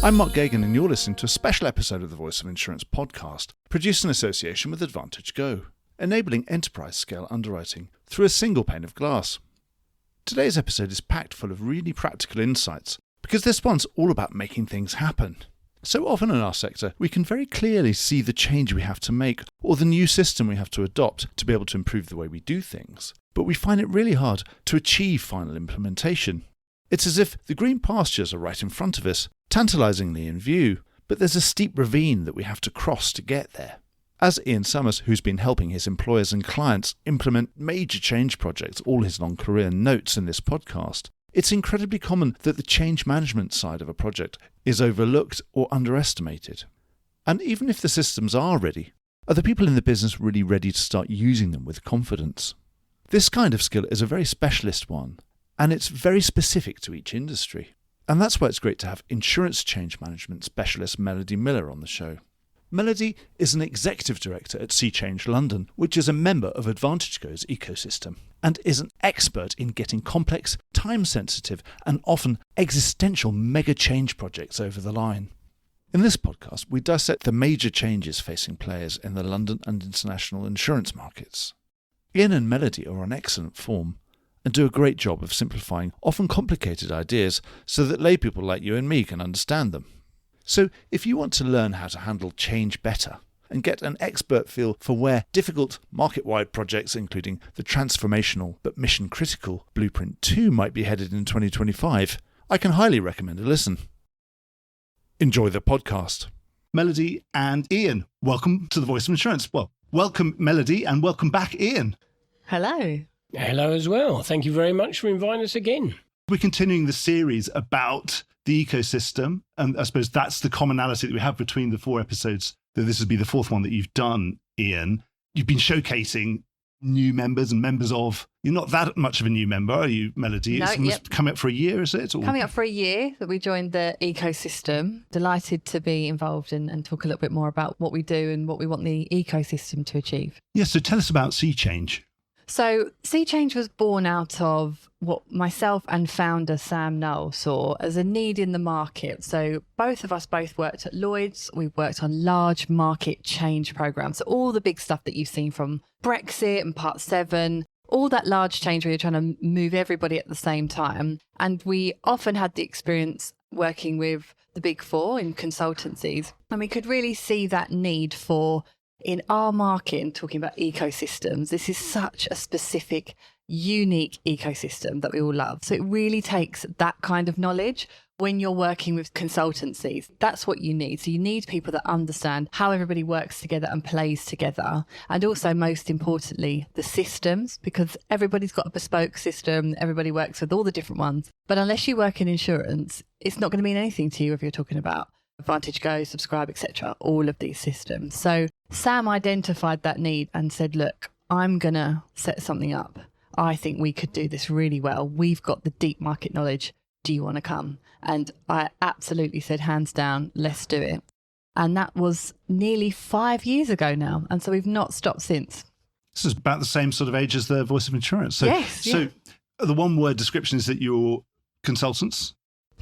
I'm Mark Gagan, and you're listening to a special episode of the Voice of Insurance podcast, produced in association with Advantage Go, enabling enterprise-scale underwriting through a single pane of glass. Today's episode is packed full of really practical insights, because this one's all about making things happen. So often in our sector, we can very clearly see the change we have to make or the new system we have to adopt to be able to improve the way we do things, but we find it really hard to achieve final implementation. It's as if the green pastures are right in front of us, tantalisingly in view, but there's a steep ravine that we have to cross to get there. As Ian Summers, who's been helping his employers and clients implement major change projects all his long career, notes in this podcast, it's incredibly common that the change management side of a project is overlooked or underestimated. And even if the systems are ready, are the people in the business really ready to start using them with confidence? This kind of skill is a very specialist one, and it's very specific to each industry. And that's why it's great to have insurance change management specialist Melody Miller on the show. Melody is an executive director at Sea Change London, which is a member of Advantage Go's ecosystem, and is an expert in getting complex, time-sensitive, and often existential mega change projects over the line. In this podcast, we dissect the major changes facing players in the London and international insurance markets. Ian and Melody are on excellent form, and do a great job of simplifying often complicated ideas so that laypeople like you and me can understand them. So if you want to learn how to handle change better and get an expert feel for where difficult market-wide projects, including the transformational but mission-critical Blueprint 2 might be headed in 2025, I can highly recommend a listen. Enjoy the podcast. Melody and Ian, welcome to the Voice of Insurance. Well, welcome Melody and welcome back Ian. Hello. Hello as well. Thank you very much for inviting us again. We're continuing the series about the ecosystem, and I suppose that's the commonality that we have between the 4 episodes. This would be the 4th one that you've done, Ian. You've been showcasing new members and members of... You're not that much of a new member, are you, Melody? No, It's coming up for a year, is it? Or... Coming up for a year that we joined the ecosystem. Delighted to be involved and talk a little bit more about what we do and what we want the ecosystem to achieve. Yeah, so tell us about Sea Change. So Sea Change was born out of what myself and founder Sam Noel saw as a need in the market. So both of us worked at Lloyd's. We worked on large market change programs. So all the big stuff that you've seen from Brexit and Part 7, all that large change where you're trying to move everybody at the same time. And we often had the experience working with the big 4 in consultancies. And we could really see that need for... In our market, and talking about ecosystems, this is such a specific, unique ecosystem that we all love. So it really takes that kind of knowledge when you're working with consultancies. That's what you need. So you need people that understand how everybody works together and plays together. And also, most importantly, the systems, because everybody's got a bespoke system. Everybody works with all the different ones. But unless you work in insurance, it's not going to mean anything to you if you're talking about Advantage Go, Subscribe, etc., all of these systems. So Sam identified that need and said, look, I'm going to set something up. I think we could do this really well. We've got the deep market knowledge. Do you want to come? And I absolutely said, hands down, let's do it. And that was nearly 5 years ago now. And so we've not stopped since. This is about the same sort of age as the Voice of Insurance. So, yes. So the one-word description is that you're consultants?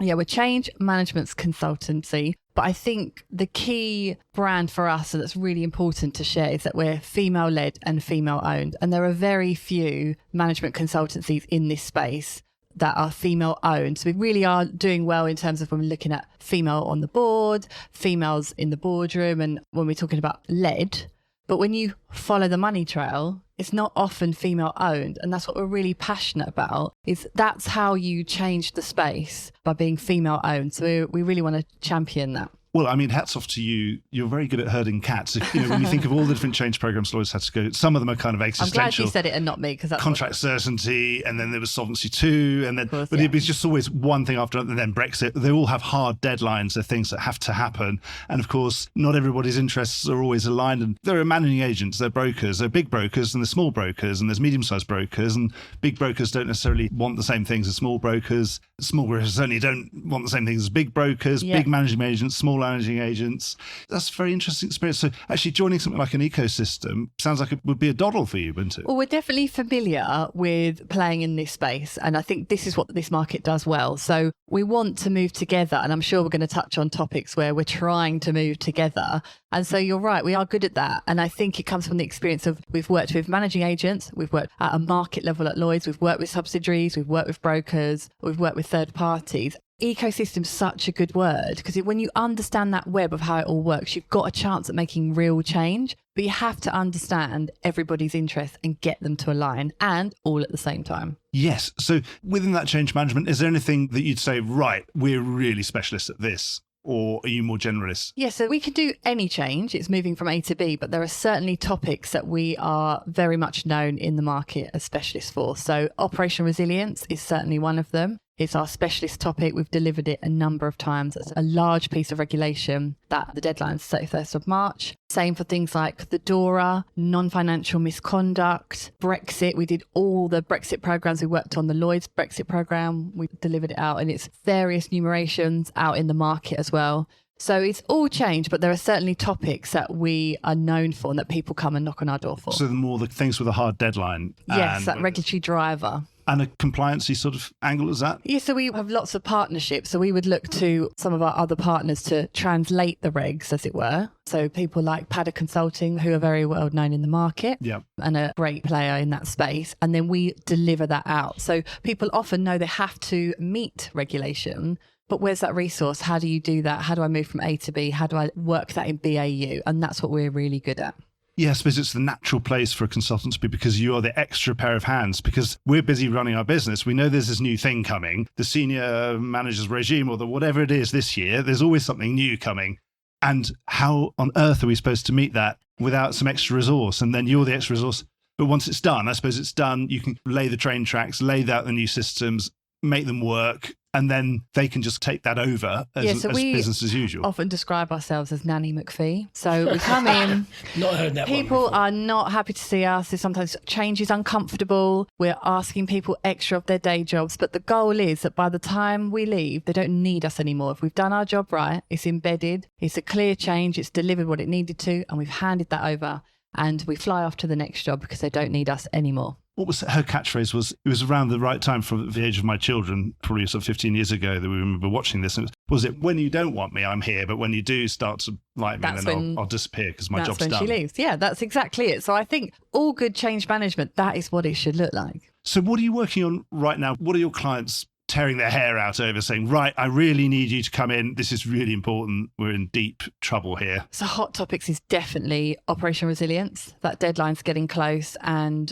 Yeah, we're change management's consultancy. But I think the key brand for us, and that's really important to share, is that we're female-led and female-owned. And there are very few management consultancies in this space that are female-owned. So we really are doing well in terms of when we're looking at female on the board, females in the boardroom, and when we're talking about led. But when you follow the money trail, it's not often female-owned. And that's what we're really passionate about, is that's how you change the space, by being female-owned. So we really want to champion that. Well, I mean, hats off to you. You're very good at herding cats. When you think of all the different change programs lawyers had to go, some of them are kind of existential. I'm glad you said it and not me, because that's contract certainty, and then there was Solvency 2, and then course, but it was just always one thing after another. And then Brexit. They all have hard deadlines. They're things that have to happen. And of course, not everybody's interests are always aligned. And there are managing agents, they're brokers, they're big brokers, and there's small brokers, and there's medium-sized brokers, and big brokers don't necessarily want the same things as small brokers. Small brokers certainly don't want the same things as big brokers. Yeah. Big managing agents, small managing agents. That's a very interesting experience. So actually joining something like an ecosystem sounds like it would be a doddle for you, wouldn't it? Well, we're definitely familiar with playing in this space. And I think this is what this market does well. So we want to move together. And I'm sure we're going to touch on topics where we're trying to move together. And so you're right, we are good at that. And I think it comes from the experience of we've worked with managing agents, we've worked at a market level at Lloyd's, we've worked with subsidiaries, we've worked with brokers, we've worked with third parties. Ecosystem's such a good word because when you understand that web of how it all works, you've got a chance at making real change, but you have to understand everybody's interests and get them to align, and all at the same time. Yes. So within that change management, is there anything that you'd say, right, we're really specialists at this? Or are you more generalist? Yeah, so we can do any change. It's moving from A to B, but there are certainly topics that we are very much known in the market as specialists for. So operational resilience is certainly one of them. It's our specialist topic. We've delivered it a number of times. It's a large piece of regulation that the deadline is 31st of March. Same for things like the DORA, non-financial misconduct, Brexit. We did all the Brexit programs. We worked on the Lloyd's Brexit program. We delivered it out in its various numerations out in the market as well. So it's all changed, but there are certainly topics that we are known for and that people come and knock on our door for. So the more the things with a hard deadline. Yes, that regulatory driver. And a compliancy sort of angle is that? Yeah, so we have lots of partnerships. So we would look to some of our other partners to translate the regs, as it were. So people like Paddock Consulting, who are very well known in the market and a great player in that space. And then we deliver that out. So people often know they have to meet regulation. But where's that resource? How do you do that? How do I move from A to B? How do I work that in BAU? And that's what we're really good at. Yeah, I suppose it's the natural place for a consultant to be because you are the extra pair of hands because we're busy running our business. We know there's this new thing coming, the senior manager's regime or the whatever it is this year. There's always something new coming. And how on earth are we supposed to meet that without some extra resource? And then you're the extra resource. But once it's done, I suppose it's done. You can lay the train tracks, lay out the new systems, make them work. And then they can just take that over as business as usual. Often describe ourselves as Nanny McPhee. So we come in, not heard that people are not happy to see us. Sometimes change is uncomfortable. We're asking people extra of their day jobs. But the goal is that by the time we leave, they don't need us anymore. If we've done our job right, it's embedded, it's a clear change, it's delivered what it needed to, and we've handed that over. And we fly off to the next job because they don't need us anymore. What was her catchphrase was, it was around the right time for the age of my children, probably sort of 15 years ago that we remember watching this. And was it, when you don't want me, I'm here, but when you do start to like me, then I'll disappear because my job's done. That's when she leaves. Yeah, that's exactly it. So I think all good change management, that is what it should look like. So what are you working on right now? What are your clients tearing their hair out over, saying, right, I really need you to come in. This is really important. We're in deep trouble here. So hot topics is definitely operational resilience. That deadline's getting close. And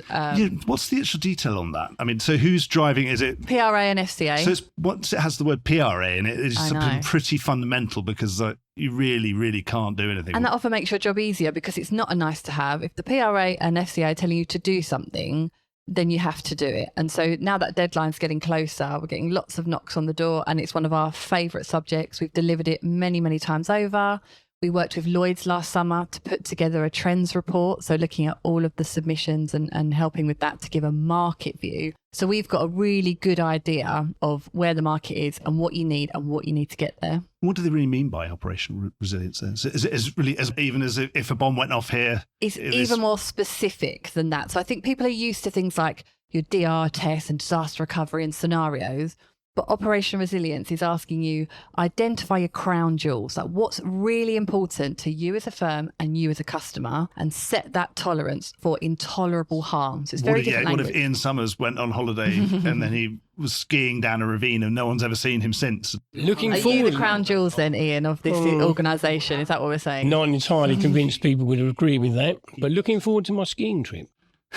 what's the actual detail on that? I mean, so who's driving? Is it PRA and FCA? So once it has the word PRA in it, it's something pretty fundamental because you really, really can't do anything. And that often makes your job easier because it's not a nice to have. If the PRA and FCA are telling you to do something, then you have to do it. And so now that deadline's getting closer, we're getting lots of knocks on the door and it's one of our favourite subjects. We've delivered it many, many times over. We worked with Lloyd's last summer to put together a trends report. So looking at all of the submissions and helping with that to give a market view. So we've got a really good idea of where the market is and what you need to get there. What do they really mean by operational resilience then? Is it really even as if a bomb went off here? It's even more specific than that. So I think people are used to things like your DR tests and disaster recovery and scenarios. But operational resilience is asking you, identify your crown jewels, like what's really important to you as a firm and you as a customer, and set that tolerance for intolerable harm. So it's very different language. What if Ian Summers went on holiday and then he was skiing down a ravine and no one's ever seen him since? Are you the crown jewels then, Ian, of this organisation? Is that what we're saying? Not entirely convinced people would agree with that, but looking forward to my skiing trip.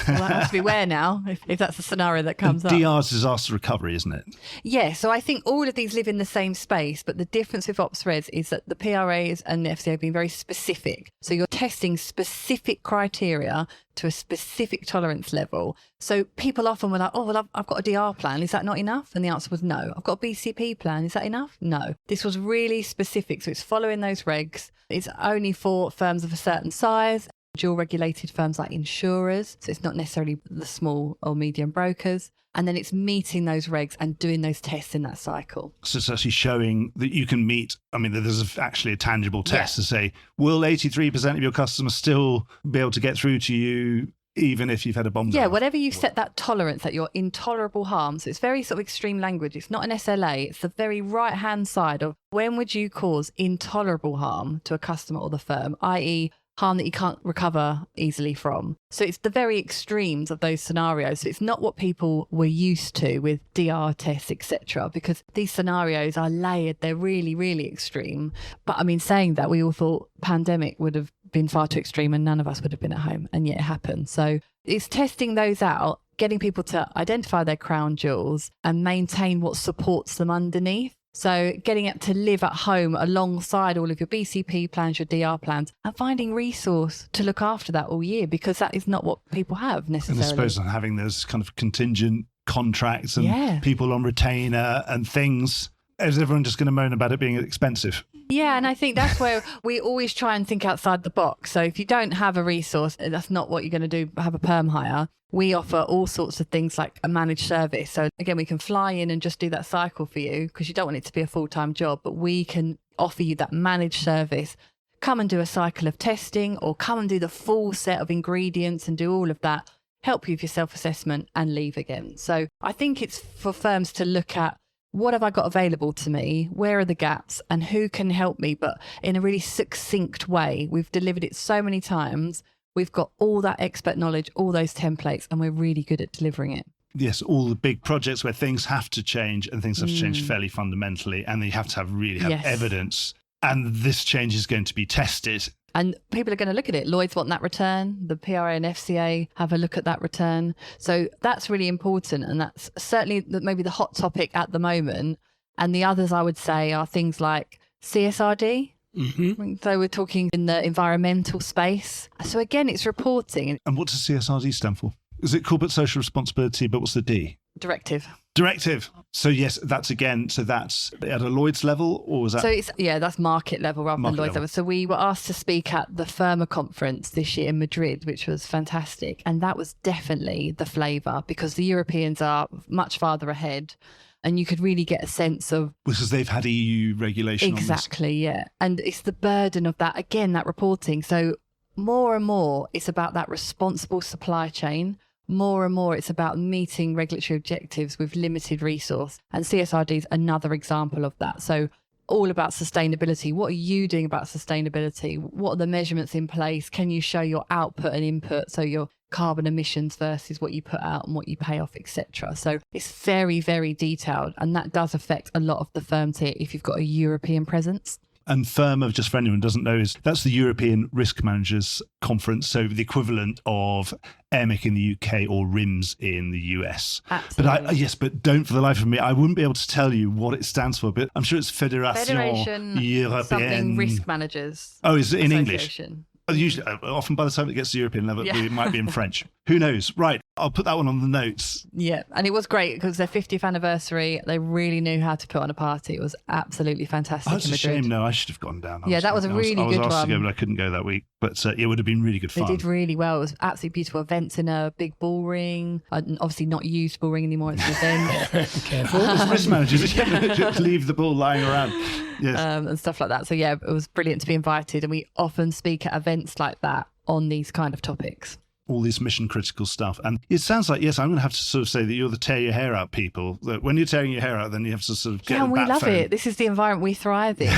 Well, that must be where now, if that's the scenario that comes up. DR's disaster recovery, isn't it? Yeah, so I think all of these live in the same space, but the difference with OpsRes is that the PRAs and the FCA have been very specific. So you're testing specific criteria to a specific tolerance level. So people often were like, oh, well, I've got a DR plan. Is that not enough? And the answer was no. I've got a BCP plan. Is that enough? No. This was really specific. So it's following those regs. It's only for firms of a certain size. dual regulated firms like insurers. So it's not necessarily the small or medium brokers. And then it's meeting those regs and doing those tests in that cycle. So it's actually showing that you can meet, I mean, there's actually a tangible test to say, will 83% of your customers still be able to get through to you even if you've had a bomb? Yeah, whatever you've set that tolerance, that your intolerable harm. So it's very sort of extreme language. It's not an SLA. It's the very right-hand side of when would you cause intolerable harm to a customer or the firm, i.e. harm that you can't recover easily from. So it's the very extremes of those scenarios. So it's not what people were used to with DR tests, etc., because these scenarios are layered. They're really, really extreme. But I mean, saying that, we all thought pandemic would have been far too extreme and none of us would have been at home, and yet it happened. So it's testing those out, getting people to identify their crown jewels and maintain what supports them underneath. So getting it to live at home alongside all of your BCP plans, your DR plans, and finding resource to look after that all year, because that is not what people have necessarily. And I suppose having those kind of contingent contracts and people on retainer and things, is everyone just going to moan about it being expensive? Yeah, and I think that's where we always try and think outside the box. So if you don't have a resource, that's not what you're going to do, have a perm hire. We offer all sorts of things like a managed service. So again, we can fly in and just do that cycle for you because you don't want it to be a full-time job, but we can offer you that managed service. Come and do a cycle of testing, or come and do the full set of ingredients and do all of that, help you with your self-assessment and leave again. So I think it's for firms to look at, what have I got available to me? Where are the gaps? And who can help me? But in a really succinct way. We've delivered it so many times. We've got all that expert knowledge, all those templates, and we're really good at delivering it. Yes, all the big projects where things have to change and things have to change fairly fundamentally, and you have to have evidence. And this change is going to be tested. And people are going to look at it. Lloyd's want that return. The PRA and FCA have a look at that return. So that's really important. And that's certainly maybe the hot topic at the moment. And the others, I would say, are things like CSRD. Mm-hmm. So we're talking in the environmental space. So again, it's reporting. And what does CSRD stand for? Is it corporate social responsibility, but what's the D? Directive. So yes, that's at a Lloyd's level, or was that? So that's market level rather than Lloyd's level. So we were asked to speak at the Firma conference this year in Madrid, which was fantastic. And that was definitely the flavour, because the Europeans are much farther ahead. And you could really get a sense of... Because they've had EU regulation on this. Exactly, yeah. And it's the burden of that, again, that reporting. So more and more, it's about that responsible supply chain. More and more, it's about meeting regulatory objectives with limited resource. And CSRD is another example of that. So all about sustainability. What are you doing about sustainability? What are the measurements in place? Can you show your output and input? So your carbon emissions versus what you put out and what you pay off, etc. So it's very, very detailed. And that does affect a lot of the firms here if you've got a European presence. And FIRMA, just for anyone who doesn't know, that's the European Risk Managers Conference, so the equivalent of EMIC in the UK or RIMS in the US. Absolutely. But don't for the life of me, I wouldn't be able to tell you what it stands for, but I'm sure it's Federation Européenne. Something Risk Managers. Oh, is it in English? Usually, often by the time it gets to the European level, it might be in French. Who knows? Right, I'll put that one on the notes. Yeah, and it was great because their 50th anniversary, they really knew how to put on a party. It was absolutely fantastic. Oh, it's a shame. No, I should have gone down. That was a really good one. I was asked to go, but I couldn't go that week. But it would have been really good fun. They did really well. It was absolutely beautiful events in a big bull ring. Obviously not used bull ring anymore. It's an event. Careful. As risk managers, just leave the bull lying around. Yes. And stuff like that. So it was brilliant to be invited. And we often speak at events like that on these kind of topics. All this mission critical stuff. And it sounds like, yes, I'm going to have to sort of say that you're the tear your hair out people. That when you're tearing your hair out, then you have to sort of get and we love it. This is the environment we thrive in.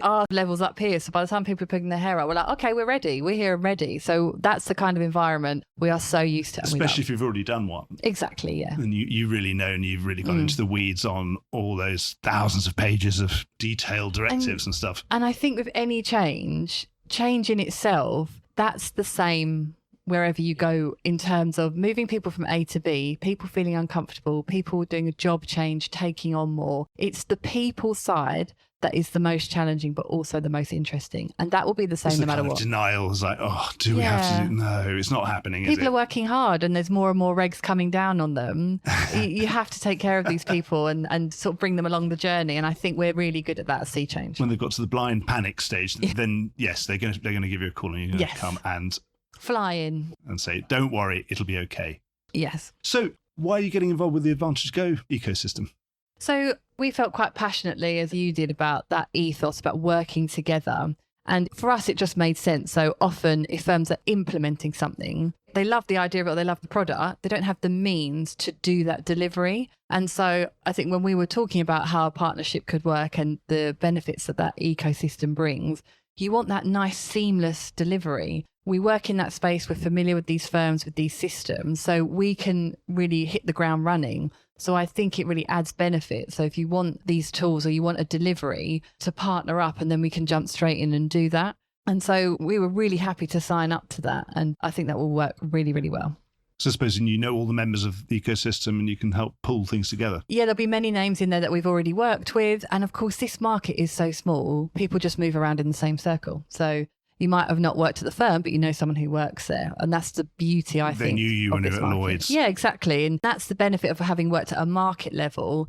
Our level's up here. So by the time people are putting their hair out, we're like, okay, we're ready. We're here and ready. So that's the kind of environment we are so used to. Especially if you've already done one. Exactly, yeah. And you really know, and you've really gone into the weeds on all those thousands of pages of detailed directives and stuff. And I think with any change in itself, that's the same wherever you go in terms of moving people from A to B, people feeling uncomfortable, people doing a job change, taking on more. It's the people side that is the most challenging, but also the most interesting. And that will be the same no matter what. Denial is like, do we have to do? No, it's not happening. People are working hard and there's more and more regs coming down on them. You have to take care of these people and sort of bring them along the journey. And I think we're really good at that at Sea Change. When they've got to the blind panic stage, then yes, they're going to give you a call and you're going to come and flying. and say, don't worry, it'll be okay. Yes. So why are you getting involved with the Advantage Go ecosystem? So we felt quite passionately, as you did, about that ethos, about working together. And for us, it just made sense. So often if firms are implementing something, they love the idea of it, or they love the product, they don't have the means to do that delivery. And so I think when we were talking about how a partnership could work and the benefits that that ecosystem brings, you want that nice seamless delivery. We work in that space, we're familiar with these firms, with these systems, so we can really hit the ground running. So I think it really adds benefit. So if you want these tools or you want a delivery, to partner up, and then we can jump straight in and do that. And so we were really happy to sign up to that. And I think that will work really, really well. So supposing you know all the members of the ecosystem and you can help pull things together. Yeah, there'll be many names in there that we've already worked with. And of course, this market is so small, people just move around in the same circle. So you might have not worked at the firm, but you know someone who works there. And that's the beauty, I think. They knew you when you were at Lloyd's. Yeah, exactly. And that's the benefit of having worked at a market level.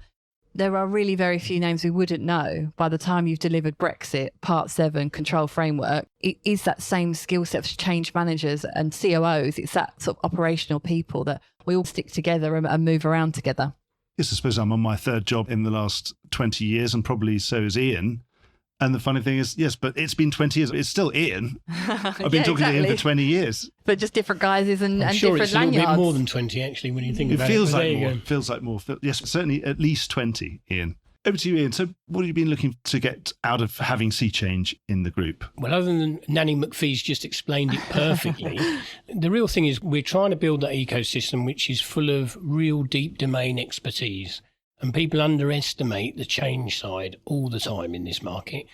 There are really very few names we wouldn't know by the time you've delivered Brexit, Part 7, control framework. It is that same skill set of change managers and COOs. It's that sort of operational people that we all stick together and move around together. Yes, I suppose I'm on my third job in the last 20 years, and probably so is Ian. And the funny thing is, yes, but it's been 20 years. It's still Ian. I've been talking to him for 20 years. But just different guises and sure different it's lanyards. A little bit more than 20, actually, when you think about it. It feels like more. Yes, certainly at least 20, Ian. Over to you, Ian. So what have you been looking to get out of having Sea Change in the group? Well, other than Nanny McPhee's just explained it perfectly, the real thing is we're trying to build that ecosystem which is full of real deep domain expertise. And people underestimate the change side all the time in this market.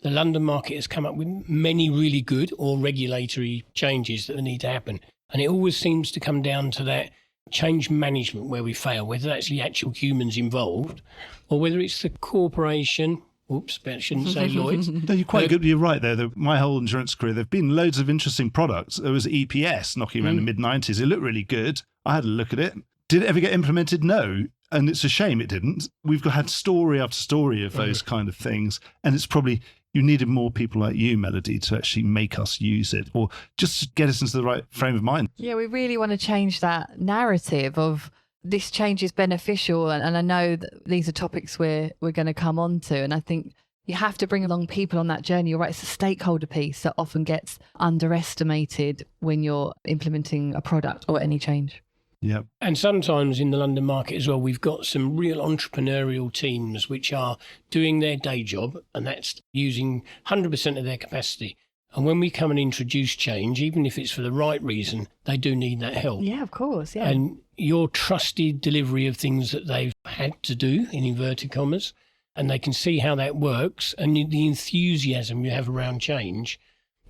The London market has come up with many really good or regulatory changes that need to happen. And it always seems to come down to that change management where we fail, whether that's the actual humans involved or whether it's the corporation. Oops, but I shouldn't say Lloyd's. No, you're quite good. You're right there. My whole insurance career, there have been loads of interesting products. There was EPS knocking around in the mid-90s. It looked really good. I had a look at it. Did it ever get implemented? No. And it's a shame it didn't. We've had story after story of those kind of things. And it's probably... You needed more people like you, Melody, to actually make us use it or just get us into the right frame of mind. Yeah, we really want to change that narrative of this change is beneficial. And I know that these are topics we're going to come on to. And I think you have to bring along people on that journey. You're right, it's a stakeholder piece that often gets underestimated when you're implementing a product or any change. Yeah. And sometimes in the London market as well, we've got some real entrepreneurial teams which are doing their day job, and that's using 100% of their capacity. And when we come and introduce change, even if it's for the right reason, they do need that help. Yeah, of course. Yeah. And your trusted delivery of things that they've had to do, in inverted commas, and they can see how that works, and the enthusiasm you have around change,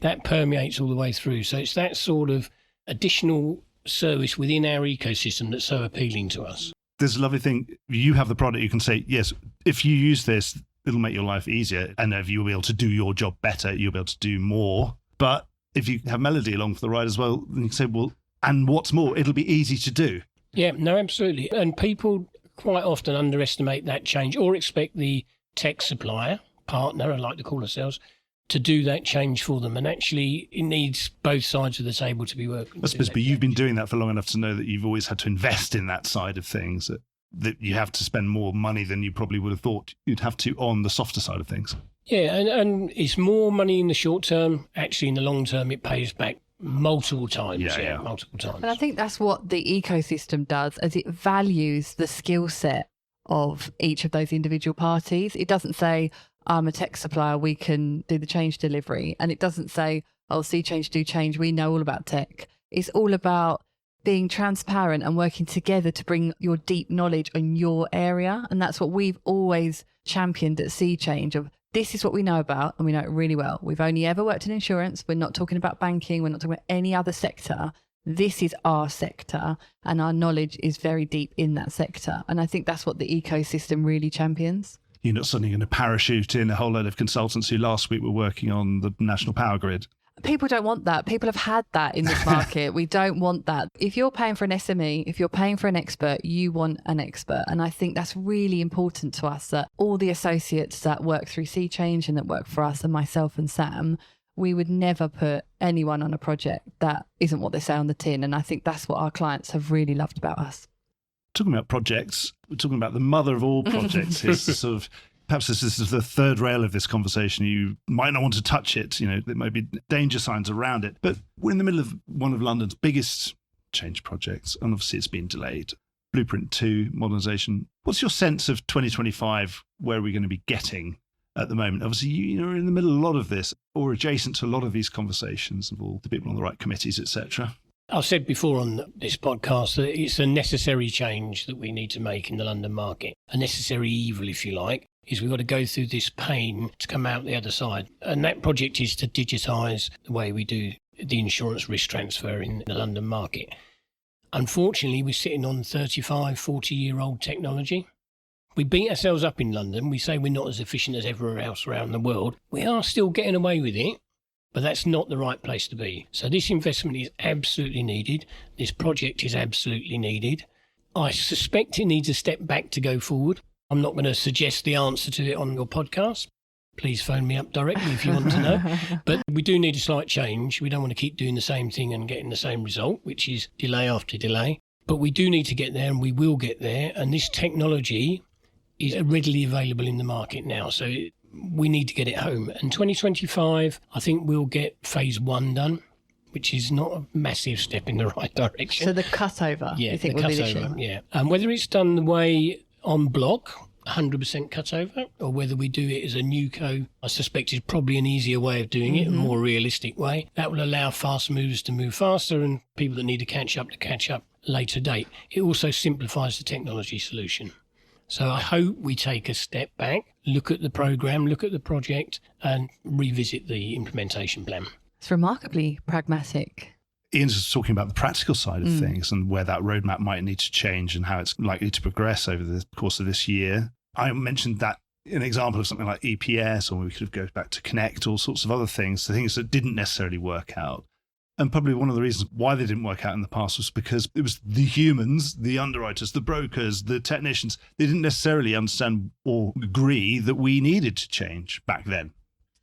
that permeates all the way through. So it's that sort of additional service within our ecosystem that's so appealing to us. There's a lovely thing. You have the product. You can say, yes, if you use this, it'll make your life easier. And if you'll be able to do your job better, you'll be able to do more. But if you have Melody along for the ride as well, then you can say, well, and what's more, it'll be easy to do. Yeah, no, absolutely. And people quite often underestimate that change or expect the tech supplier, partner, I like to call ourselves, to do that change for them. And actually, it needs both sides of the table to be working. I suppose, but you've been doing that for long enough to know that you've always had to invest in that side of things, that you have to spend more money than you probably would have thought you'd have to on the softer side of things. Yeah, and it's more money in the short term. Actually, in the long term, it pays back multiple times. Yeah, multiple times. And I think that's what the ecosystem does, as it values the skill set of each of those individual parties. It doesn't say, I'm a tech supplier, we can do the change delivery. And it doesn't say, oh, Sea Change, do change, we know all about tech. It's all about being transparent and working together to bring your deep knowledge on your area. And that's what we've always championed at Sea Change, of this is what we know about, and we know it really well. We've only ever worked in insurance. We're not talking about banking. We're not talking about any other sector. This is our sector, and our knowledge is very deep in that sector. And I think that's what the ecosystem really champions. You're not suddenly going to parachute in a whole load of consultants who last week were working on the national power grid. People don't want that. People have had that in this market. We don't want that. If you're paying for an SME, if you're paying for an expert, you want an expert. And I think that's really important to us, that all the associates that work through Sea Change and that work for us and myself and Sam, we would never put anyone on a project that isn't what they say on the tin. And I think that's what our clients have really loved about us. Talking about projects, we're talking about the mother of all projects. It's sort of, perhaps this is the third rail of this conversation. You might not want to touch it. You know, there may be danger signs around it. But we're in the middle of one of London's biggest change projects, and obviously it's been delayed. Blueprint 2, modernisation. What's your sense of 2025, where are we going to be getting at the moment? Obviously, you're in the middle of a lot of this, or adjacent to a lot of these conversations of all the people on the right committees, etc. I've said before on this podcast that it's a necessary change that we need to make in the London market. A necessary evil, if you like, is we've got to go through this pain to come out the other side. And that project is to digitise the way we do the insurance risk transfer in the London market. Unfortunately, we're sitting on 35, 40-year-old technology. We beat ourselves up in London. We say we're not as efficient as everywhere else around the world. We are still getting away with it, but that's not the right place to be. So this investment is absolutely needed. This project is absolutely needed. I suspect it needs a step back to go forward. I'm not going to suggest the answer to it on your podcast. Please phone me up directly if you want to know. But we do need a slight change. We don't want to keep doing the same thing and getting the same result, which is delay after delay. But we do need to get there, and we will get there. And this technology is readily available in the market now. So we need to get it home. And 2025, I think we'll get phase 1 done, which is not a massive step in the right direction. So the cutover, yeah, you think the will be the cutover, issue? yeah. And whether it's done the way on block, 100% cutover, or whether we do it as a new co, I suspect is probably an easier way of doing it, a more realistic way. That will allow fast movers to move faster and people that need to catch up later date. It also simplifies the technology solution. So I hope we take a step back, look at the programme, look at the project, and revisit the implementation plan. It's remarkably pragmatic. Ian's just talking about the practical side of things and where that roadmap might need to change and how it's likely to progress over the course of this year. I mentioned that an example of something like EPS, or we could have gone back to Connect, all sorts of other things, the things that didn't necessarily work out. And probably one of the reasons why they didn't work out in the past was because it was the humans, the underwriters, the brokers, the technicians. They didn't necessarily understand or agree that we needed to change back then,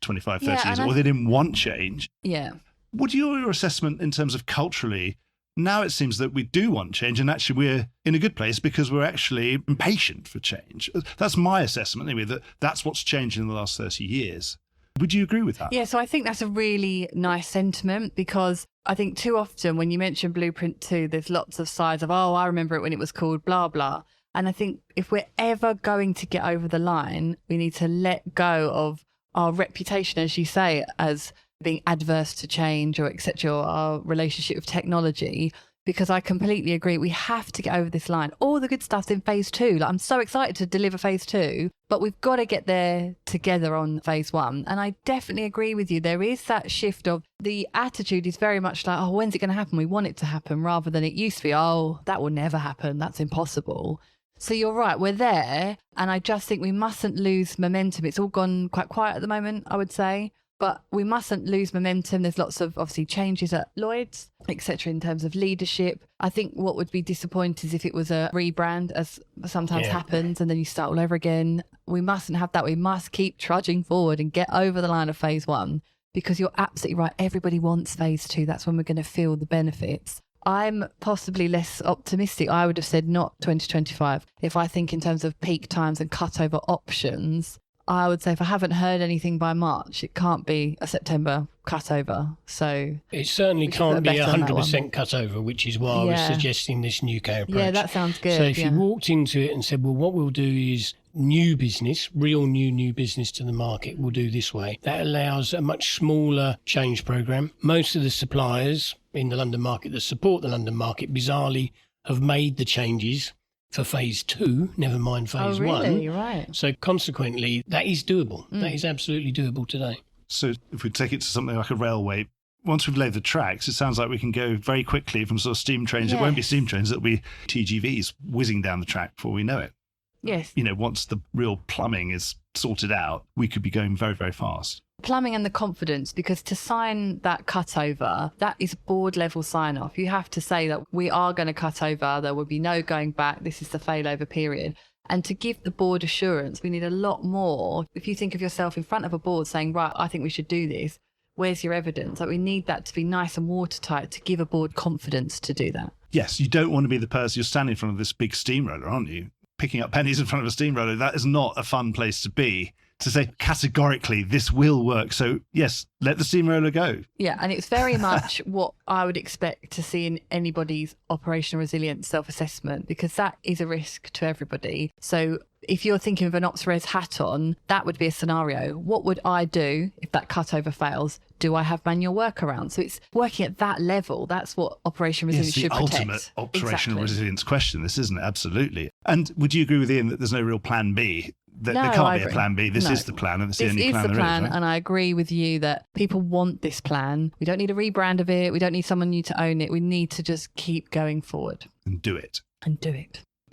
25, 30 years, or they didn't want change. Yeah. What are your assessment in terms of culturally? Now it seems that we do want change, and actually we're in a good place because we're actually impatient for change. That's my assessment anyway, that's what's changed in the last 30 years. Would you agree with that? Yeah, so I think that's a really nice sentiment, because I think too often when you mention Blueprint 2, there's lots of sides of, oh, I remember it when it was called blah, blah. And I think if we're ever going to get over the line, we need to let go of our reputation, as you say, as being adverse to change or etc., or our relationship with technology, because I completely agree. We have to get over this line. All the good stuff's in phase 2. Like, I'm so excited to deliver phase 2, but we've got to get there together on phase 1. And I definitely agree with you. There is that shift of the attitude is very much like, oh, when's it going to happen? We want it to happen, rather than it used to be, oh, that will never happen. That's impossible. So you're right, we're there. And I just think we mustn't lose momentum. It's all gone quite quiet at the moment, I would say. But we mustn't lose momentum. There's lots of, obviously, changes at Lloyd's, etc., in terms of leadership. I think what would be disappointing is if it was a rebrand, as sometimes happens, and then you start all over again. We mustn't have that. We must keep trudging forward and get over the line of phase 1, because you're absolutely right. Everybody wants phase 2. That's when we're going to feel the benefits. I'm possibly less optimistic. I would have said not 2025. If I think in terms of peak times and cutover options, I would say if I haven't heard anything by March, it can't be a September cutover. So it certainly can't be 100% cutover, which is why I was suggesting this new co approach. Yeah, that sounds good. So if you walked into it and said, well, what we'll do is new business, real new business to the market, we'll do this way. That allows a much smaller change program. Most of the suppliers in the London market that support the London market, bizarrely, have made the changes for phase 2, never mind phase 1. Oh, really? Right. So consequently, that is doable. That is absolutely doable today. So if we take it to something like a railway, once we've laid the tracks, it sounds like we can go very quickly from sort of steam trains. Yes. It won't be steam trains, it'll be TGVs whizzing down the track before we know it. Yes. You know, once the real plumbing is sorted out, we could be going very, very fast. Plumbing and the confidence, because to sign that cutover, that is board level sign off. You have to say that we are going to cut over, there will be no going back, this is the failover period. And to give the board assurance, we need a lot more. If you think of yourself in front of a board saying, right, I think we should do this, where's your evidence? Like, we need that to be nice and watertight to give a board confidence to do that. Yes, you don't want to be the person, you're standing in front of this big steamroller, aren't you? Picking up pennies in front of a steamroller. That is not a fun place to be. To say categorically, this will work. So yes, let the steamroller go. Yeah, and it's very much what I would expect to see in anybody's operational resilience self-assessment, because that is a risk to everybody. So if you're thinking of an ops res hat on, that would be a scenario. What would I do if that cutover fails? Do I have manual workarounds? So it's working at that level. That's what operational resilience should protect. It's the ultimate operational resilience question, this, isn't it? Absolutely. And would you agree with Ian that there's no real plan B? There can't be a plan B. This is the plan, and it's the only plan there is. This is the plan, and I agree with you that people want this plan. We don't need a rebrand of it. We don't need someone new to own it. We need to just keep going forward. And do it.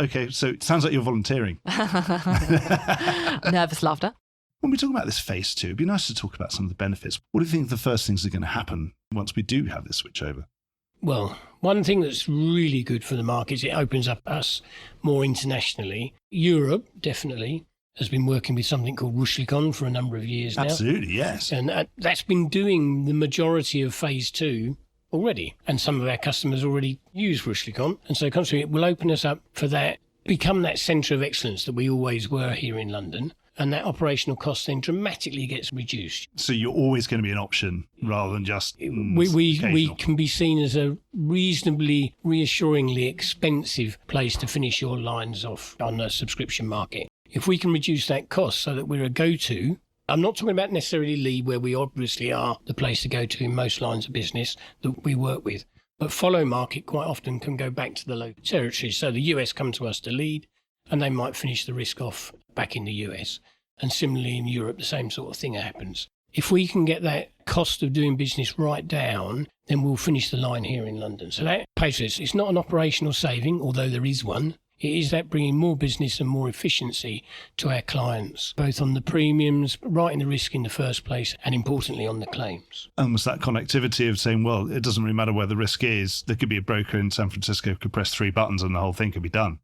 Okay, so it sounds like you're volunteering. Nervous laughter. When we talk about this phase 2, it'd be nice to talk about some of the benefits. What do you think the first things that are going to happen once we do have this switchover? Well, one thing that's really good for the market is it opens up us more internationally. Europe, definitely, has been working with something called Rushlicon for a number of years now. Absolutely, yes. And that's been doing the majority of phase 2 already. And some of our customers already use Rushlicon. And so consequently, it will open us up for that, become that centre of excellence that we always were here in London. And that operational cost then dramatically gets reduced. So you're always going to be an option rather than just we can be seen as a reasonably, reassuringly expensive place to finish your lines off on a subscription market. If we can reduce that cost so that we're a go-to, I'm not talking about necessarily lead, where we obviously are the place to go to in most lines of business that we work with, but follow market quite often can go back to the local territory. So the US come to us to lead, and they might finish the risk off back in the US. And similarly in Europe, the same sort of thing happens. If we can get that cost of doing business right down, then we'll finish the line here in London. So that pays for this. It's not an operational saving, although there is one. It is that bringing more business and more efficiency to our clients, both on the premiums, writing the risk in the first place, and importantly on the claims. Almost that connectivity of saying, well, it doesn't really matter where the risk is. There could be a broker in San Francisco who could press 3 buttons and the whole thing could be done.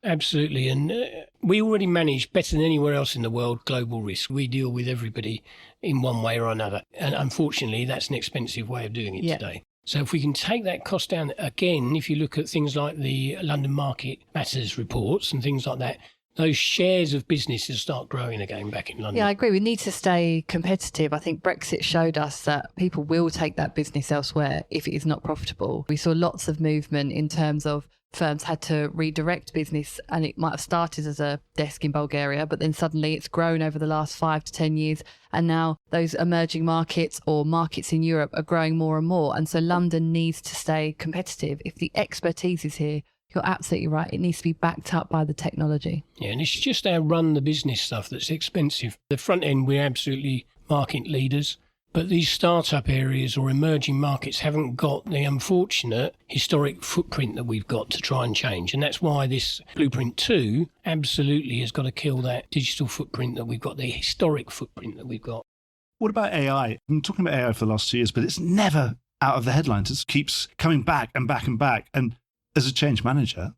Absolutely. And we already manage, better than anywhere else in the world, global risk. We deal with everybody in one way or another. And unfortunately, that's an expensive way of doing it today. So if we can take that cost down, again, if you look at things like the London Market Matters reports and things like that, those shares of businesses start growing again back in London. Yeah, I agree. We need to stay competitive. I think Brexit showed us that people will take that business elsewhere if it is not profitable. We saw lots of movement in terms of firms had to redirect business, and it might have started as a desk in Bulgaria, but then suddenly it's grown over the last 5 to 10 years. And now those emerging markets or markets in Europe are growing more and more. And so London needs to stay competitive. If the expertise is here, you're absolutely right. It needs to be backed up by the technology. Yeah, and it's just our run the business stuff that's expensive. The front end, we're absolutely market leaders. But these startup areas or emerging markets haven't got the unfortunate historic footprint that we've got to try and change. And that's why this Blueprint 2 absolutely has got to kill that digital footprint that we've got, the historic footprint that we've got. What about AI? I'm talking about AI for the last 2 years, but it's never out of the headlines. It keeps coming back and back and back. And as a change manager,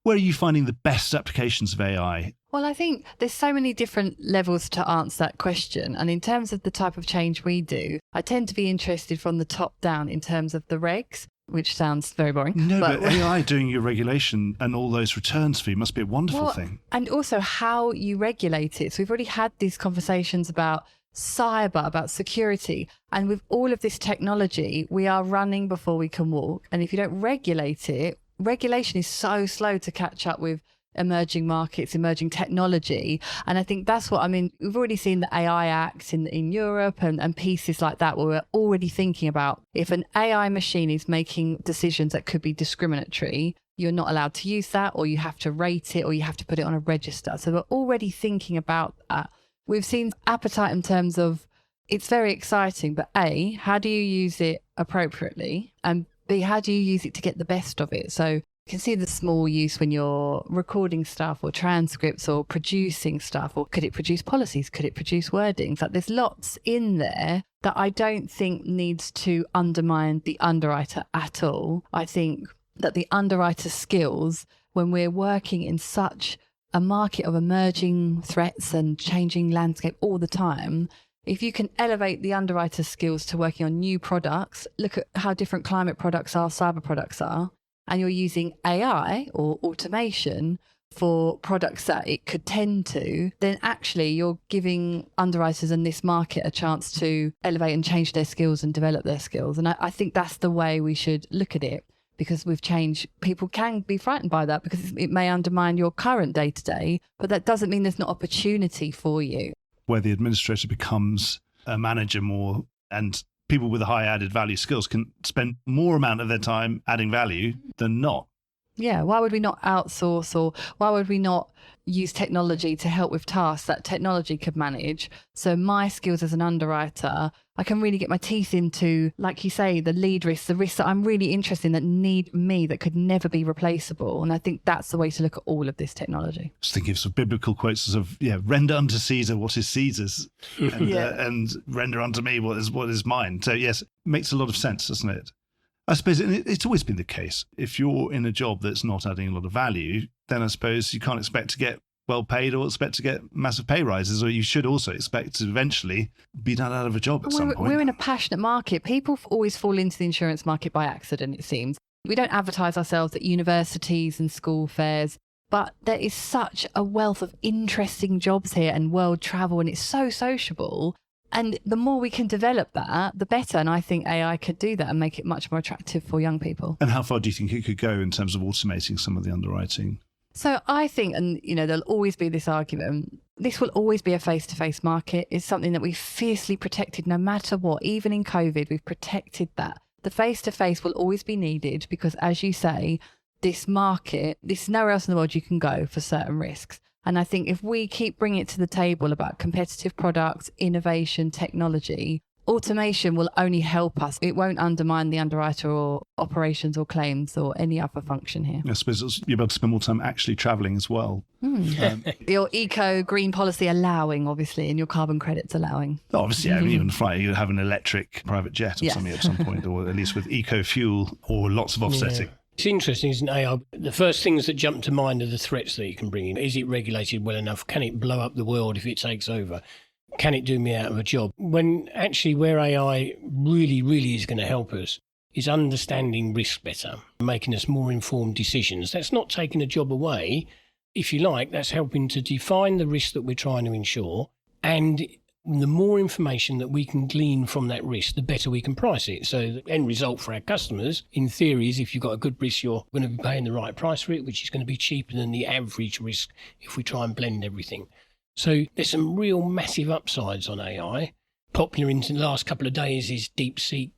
where are you finding the best applications of AI? Well, I think there's so many different levels to answer that question. And in terms of the type of change we do, I tend to be interested from the top down in terms of the regs, which sounds very boring. No, but AI doing your regulation and all those returns for you must be a wonderful thing. And also how you regulate it. So we've already had these conversations about cyber, about security. And with all of this technology, we are running before we can walk. And if you don't regulate it, regulation is so slow to catch up with emerging markets, emerging technology. And I think that's what, I mean, we've already seen the AI Act in Europe and pieces like that where we're already thinking about if an AI machine is making decisions that could be discriminatory, you're not allowed to use that, or you have to rate it, or you have to put it on a register. So we're already thinking about that. We've seen appetite in terms of it's very exciting, but A, how do you use it appropriately? And B, how do you use it to get the best of it? So you can see the small use when you're recording stuff or transcripts or producing stuff, or could it produce policies? Could it produce wordings? Like there's lots in there that I don't think needs to undermine the underwriter at all. I think that the underwriter skills, when we're working in such a market of emerging threats and changing landscape all the time, If you can elevate the underwriter's skills to working on new products, look at how different climate products are, cyber products are, and you're using AI or automation for products that it could tend to, then actually you're giving underwriters in this market a chance to elevate and change their skills and develop their skills. And I think that's the way we should look at it, because with change, people can be frightened by that because it may undermine your current day-to-day, but that doesn't mean there's not opportunity for you. Where the administrator becomes a manager more, and people with high added value skills can spend more amount of their time adding value than not. Yeah, why would we not outsource, or why would we not use technology to help with tasks that technology could manage? So my skills as an underwriter, I can really get my teeth into, like you say, the lead risks, the risks that I'm really interested in that need me, that could never be replaceable. And I think that's the way to look at all of this technology. Just thinking of some biblical quotes of, render unto Caesar what is Caesar's, and, and render unto me what is mine. So yes, it makes a lot of sense, doesn't it? I suppose it's always been the case. If you're in a job that's not adding a lot of value, then I suppose you can't expect to get well paid or expect to get massive pay rises, or you should also expect to eventually be done out of a job at some point. We're in a passionate market. People always fall into the insurance market by accident, it seems. We don't advertise ourselves at universities and school fairs, but there is such a wealth of interesting jobs here and world travel, and it's so sociable. And the more we can develop that, the better. And I think AI could do that and make it much more attractive for young people. And how far do you think it could go in terms of automating some of the underwriting? So I think, and there'll always be this argument, this will always be a face-to-face market. It's something that we've fiercely protected no matter what. Even in COVID, we've protected that. The face-to-face will always be needed because, as you say, this market, there's nowhere else in the world you can go for certain risks. And I think if we keep bringing it to the table about competitive products, innovation, technology, automation will only help us. It won't undermine the underwriter or operations or claims or any other function here. I suppose you're able to spend more time actually travelling as well. Your green policy allowing, obviously, and your carbon credits allowing. Obviously, even flying, you have an electric private jet or something at some point, or at least with eco-fuel or lots of offsetting. Yeah. It's interesting, isn't it, AI? The first things that jump to mind are the threats that it can bring in. Is it regulated well enough? Can it blow up the world if it takes over? Can it do me out of a job? When actually where AI really, really is going to help us is understanding risk better, making us more informed decisions. That's not taking a job away. If you like, that's helping to define the risk that we're trying to insure, and the more information that we can glean from that risk, the better we can price it. So the end result for our customers, in theory, is if you've got a good risk, you're going to be paying the right price for it, which is going to be cheaper than the average risk if we try and blend everything. So there's some real massive upsides on AI. Popular in the last couple of days is DeepSeek.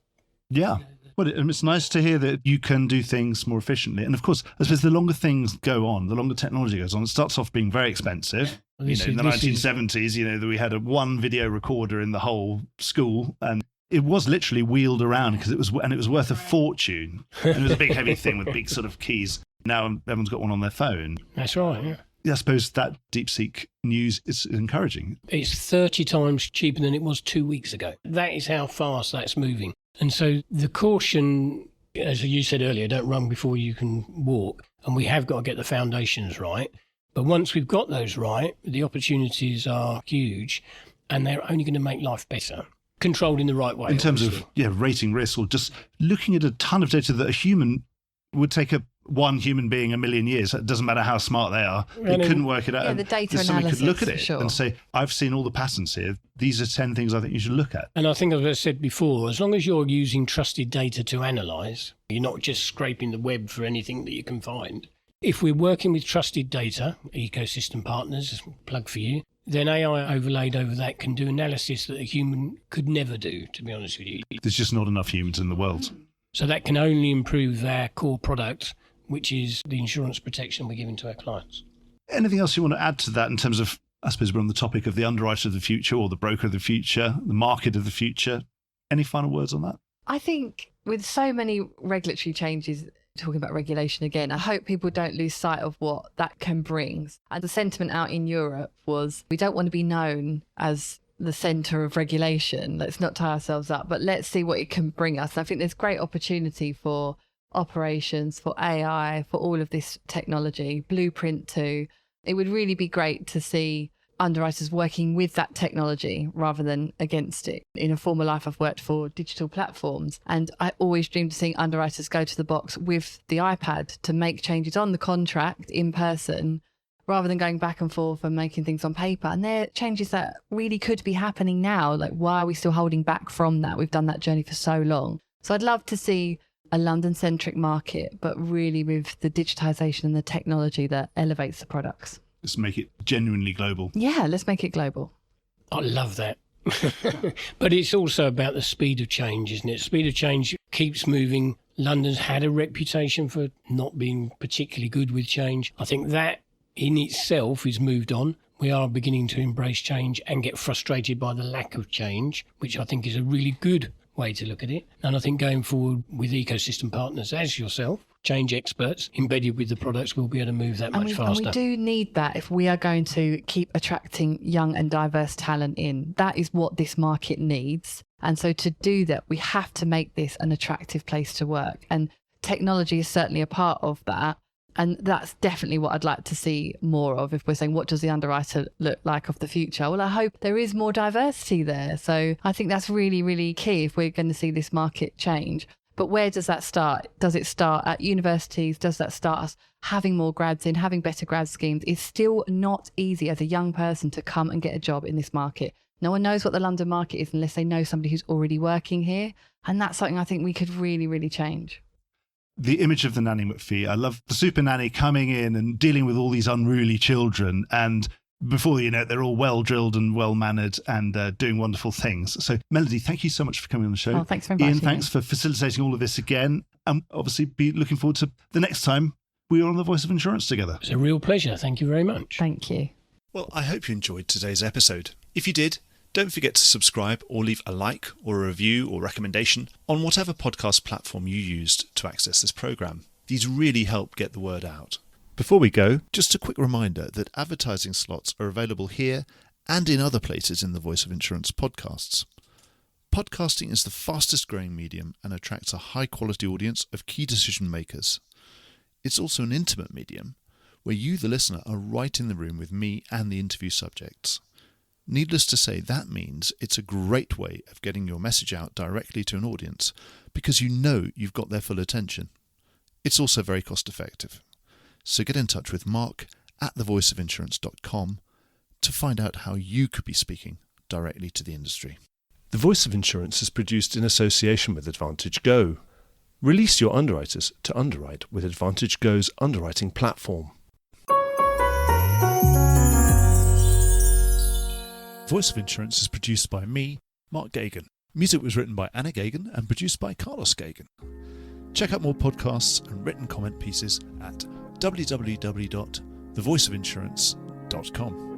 Yeah. Well, it's nice to hear that you can do things more efficiently. And of course, I suppose the longer things go on, the longer technology goes on, it starts off being very expensive. In the 1970s, we had one video recorder in the whole school, and it was literally wheeled around because it was worth a fortune. And it was a big heavy thing with big sort of keys. Now everyone's got one on their phone. That's right, yeah. I suppose that DeepSeek news is encouraging. It's 30 times cheaper than it was 2 weeks ago. That is how fast that's moving. And so the caution, as you said earlier, don't run before you can walk. And we have got to get the foundations right. But once we've got those right, the opportunities are huge, and they're only going to make life better, controlled in the right way. In terms of rating risk, or just looking at a ton of data that a human would take one human being 1 million years. It doesn't matter how smart they are. They couldn't work it out. Yeah, the data Somebody analysis, could look at it sure, and say, I've seen all the patterns here. These are 10 things I think you should look at. And I think, as I said before, as long as you're using trusted data to analyse, you're not just scraping the web for anything that you can find. If we're working with trusted data, ecosystem partners, plug for you, then AI overlaid over that can do analysis that a human could never do, to be honest with you. There's just not enough humans in the world. So that can only improve our core product, which is the insurance protection we're giving to our clients. Anything else you want to add to that in terms of, I suppose we're on the topic of the underwriter of the future or the broker of the future, the market of the future. Any final words on that? I think with so many regulatory changes, talking about regulation again, I hope people don't lose sight of what that can bring. And the sentiment out in Europe was, we don't want to be known as the centre of regulation. Let's not tie ourselves up, but let's see what it can bring us. I think there's great opportunity for operations, for AI, for all of this technology, Blueprint too. It would really be great to see underwriters working with that technology rather than against it. In a former life, I've worked for digital platforms, and I always dreamed of seeing underwriters go to the box with the iPad to make changes on the contract in person rather than going back and forth and making things on paper. And they're changes that really could be happening now. Like, why are we still holding back from that? We've done that journey for so long. So I'd love to see a London-centric market, but really with the digitisation and the technology that elevates the products. Let's make it genuinely global. Yeah, let's make it global. I love that. But it's also about the speed of change, isn't it? Speed of change keeps moving. London's had a reputation for not being particularly good with change. I think that in itself is moved on. We are beginning to embrace change and get frustrated by the lack of change, which I think is a really good way to look at it. And I think going forward with ecosystem partners as yourself, change experts embedded with the products, will be able to move that much faster. And we do need that if we are going to keep attracting young and diverse talent in. That is what this market needs. And so to do that, we have to make this an attractive place to work. And technology is certainly a part of that. And that's definitely what I'd like to see more of. If we're saying, what does the underwriter look like of the future? Well, I hope there is more diversity there. So I think that's really, really key if we're going to see this market change. But where does that start? Does it start at universities? Does that start us having more grads in, having better grad schemes? It's still not easy as a young person to come and get a job in this market. No one knows what the London market is unless they know somebody who's already working here. And that's something I think we could really, really change. The image of the Nanny McPhee, I love the super nanny coming in and dealing with all these unruly children, and before you know it, they're all well drilled and well mannered and doing wonderful things. So Melody, thank you so much for coming on the show. Oh, thanks for inviting Ian, thanks me. for facilitating all of this again, and obviously be looking forward to the next time we are on The Voice of Insurance together. It's a real pleasure. Thank you very much. Thank you. Well, I hope you enjoyed today's episode. If you did, don't forget to subscribe or leave a like or a review or recommendation on whatever podcast platform you used to access this programme. These really help get the word out. Before we go, just a quick reminder that advertising slots are available here and in other places in the Voice of Insurance podcasts. Podcasting is the fastest growing medium and attracts a high quality audience of key decision makers. It's also an intimate medium where you, the listener, are right in the room with me and the interview subjects. Needless to say, that means it's a great way of getting your message out directly to an audience because you know you've got their full attention. It's also very cost effective. So get in touch with Mark at thevoiceofinsurance.com to find out how you could be speaking directly to the industry. The Voice of Insurance is produced in association with Advantage Go. Release your underwriters to underwrite with Advantage Go's underwriting platform. Voice of Insurance is produced by me, Mark Gagan. Music was written by Anna Gagan and produced by Carlos Gagan. Check out more podcasts and written comment pieces at www.thevoiceofinsurance.com.